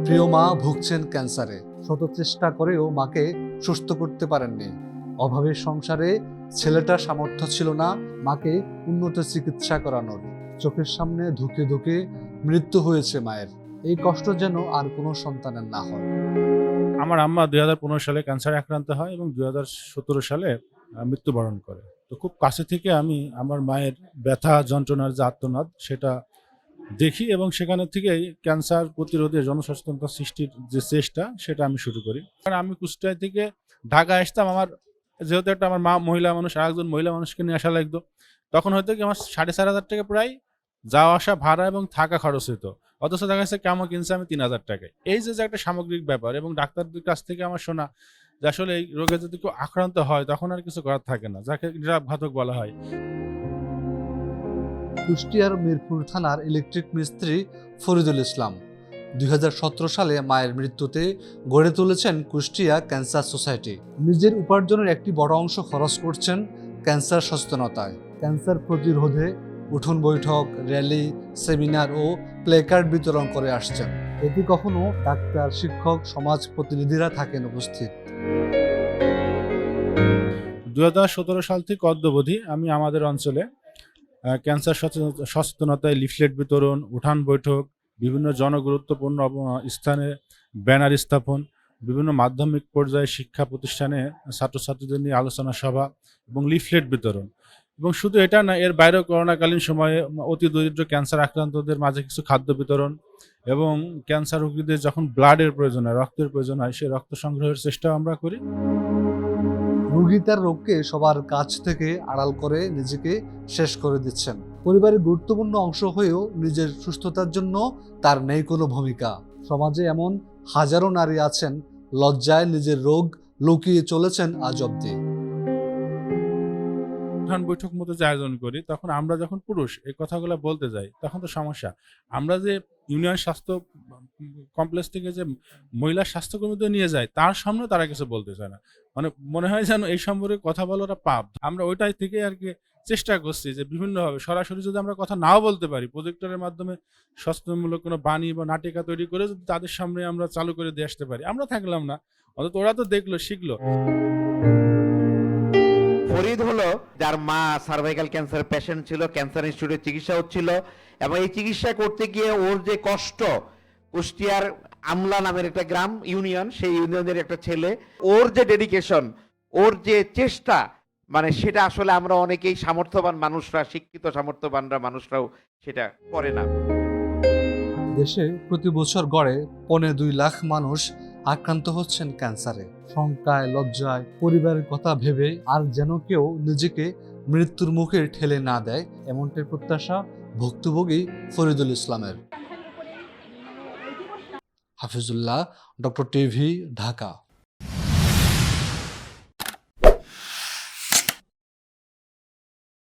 প্রিয় মা ভুগছেন ক্যান্সারে, শত চেষ্টা করেও মাকে সুস্থ করতে পারেননি। অভাবের সংসারে ছেলেটার সামর্থ্য ছিল না মাকে উন্নত চিকিৎসা করানোর। চোখের সামনে ধুকে ধুকে মৃত্যু হয়েছে মায়ের। এই কষ্ট যেন আর কোনো সন্তানের না হয়। আমার আম্মা ২০১৫ সালে ক্যান্সারে আক্রান্ত হয় এবং ২০১৭ সালে মৃত্যুবরণ করে। তো খুব কাছে থেকে আমি আমার মায়ের ব্যথা যন্ত্রণার যে আর্তনাদ সেটা দেখি এবং সেখানে থেকেই ক্যান্সার প্রতিরোধে জনসচেতনতা সৃষ্টির যে চেষ্টা সেটা আমি শুরু করি। কারণ আমি কুষ্টিয়া থেকে ঢাকা আসতাম, আমার যেহেতু একটা আমার মা মহিলা মানুষ আর একজন মহিলা মানুষকে নিয়ে আসা লাগতো, তখন হয়তো কি আমার 4,500 টাকা প্রায় যাওয়া আসা ভাড়া এবং থাকা খরচ হতো। অথচ দেখা যাচ্ছে কেমো কিনছে আমি 3,000 টাকায়। এই যে একটা সামগ্রিক ব্যাপার এবং ডাক্তারদের কাছ থেকে আমার শোনা যে আসলে এই রোগে যদি কেউ আক্রান্ত হয় তখন আর কিছু করার থাকে না, যাকে নিরাঘাতক বলা হয়। কুষ্টিয়ার মিরপুর থানার ইলেকট্রিক মিস্ত্রি ফরিদুল ইসলাম ২০১৭ সালে মায়ের মৃত্যুতে গড়ে তুলেছেন কুষ্টিয়া ক্যান্সার সোসাইটি। নিজের উপার্জনের একটি বড় অংশ খরচ করছেন ক্যান্সার সচেতনতায়। ক্যান্সার প্রতিরোধে উঠোন বৈঠক, র্যালি, সেমিনার ও প্লেকার্ড বিতরণ করে আসছেন। এতে কখনো ডাক্তার, শিক্ষক, সমাজ প্রতিনিধিরা থাকেন উপস্থিত। ২০১৭ সাল থেকে অদ্যাবধি আমি আমাদের অঞ্চলে ক্যান্সার সচেতনতায় লিফলেট বিতরণ, উঠান বৈঠক, বিভিন্ন জনগুরুত্বপূর্ণ স্থানে ব্যানার স্থাপন, বিভিন্ন মাধ্যমিক পর্যায়ে শিক্ষা প্রতিষ্ঠানে ছাত্রছাত্রীদের নিয়ে আলোচনা সভা এবং লিফলেট বিতরণ। এবং শুধু এটা না, এর বাইরেও করোনাকালীন সময়ে অতি দরিদ্র ক্যান্সার আক্রান্তদের মাঝে কিছু খাদ্য বিতরণ এবং ক্যান্সার রোগীদের যখন ব্লাডের প্রয়োজন হয়, রক্তের প্রয়োজন হয়, সেই রক্ত সংগ্রহের চেষ্টাও আমরা করি। রোগী তার রোগকে সবার কাছ থেকে আড়াল করে নিজেকে শেষ করে দিচ্ছেন। পরিবারের গুরুত্বপূর্ণ অংশ হয়েও নিজের সুস্থতার জন্য তার নেই কোনো ভূমিকা। সমাজে এমন হাজারো নারী আছেন, লজ্জায় নিজের রোগ লুকিয়ে চলেছেন আজ অব্দি। উঠান বৈঠক মতো যে আয়োজন করি, তখন আমরা যখন পুরুষ এই কথাগুলো বলতে যাই তখন তো সমস্যা। আমরা যে ইউনিয়ন স্বাস্থ্য কমপ্লেক্স থেকে যে মহিলা স্বাস্থ্যকর্মীদের নিয়ে যাই, তার সামনে তারা কিছু বলতে চায় না। মানে মনে হয় যেন এই সম্পর্কে কথা বলাটা পাপ। আমরা ওইটাই থেকে আর কি চেষ্টা করছি যে বিভিন্নভাবে সরাসরি যদি আমরা কথা নাও বলতে পারি, প্রজেক্টরের মাধ্যমে সচেতনমূলক কোনো বাণী বা নাটিকা তৈরি করে যদি তাদের সামনে আমরা চালু করে দিয়ে আসতে পারি, আমরা থাকলাম না, অন্তত ওরা তো দেখলো, শিখলো। ফরিদ হলো যার মা সার্ভাইকাল ক্যান্সার পেশেন্ট ছিল, ক্যান্সার ইনস্টিটিউটে চিকিৎসা হচ্ছিল এবং এই চিকিৎসা করতে গিয়ে ওর যে কষ্ট, কুষ্টিয়ার আমলা নামের একটা গ্রাম ইউনিয়ন, সেই ইউনিয়নের একটা ছেলে, ওর যে ডেডিকেশন, ওর যে চেষ্টা, মানে সেটা আসলে আমরা অনেকেই সামর্থ্যবান মানুষরা, শিক্ষিত সামর্থ্যবানরা মানুষরাও সেটা করে না। দেশে প্রতি বছর গড়ে ২.৫ লাখ মানুষ আক্রান্ত হচ্ছেন ক্যান্সারে। শঙ্কায়, লজ্জায়, পরিবারের কথা ভেবে আর যেন কেউ নিজেকে মৃত্যুর মুখে ঠেলে না দেয়, এমনটাই প্রত্যাশা ভুক্তভোগী ফরিদুল ইসলামের। Hafizullah, doctor TV, Dhaka.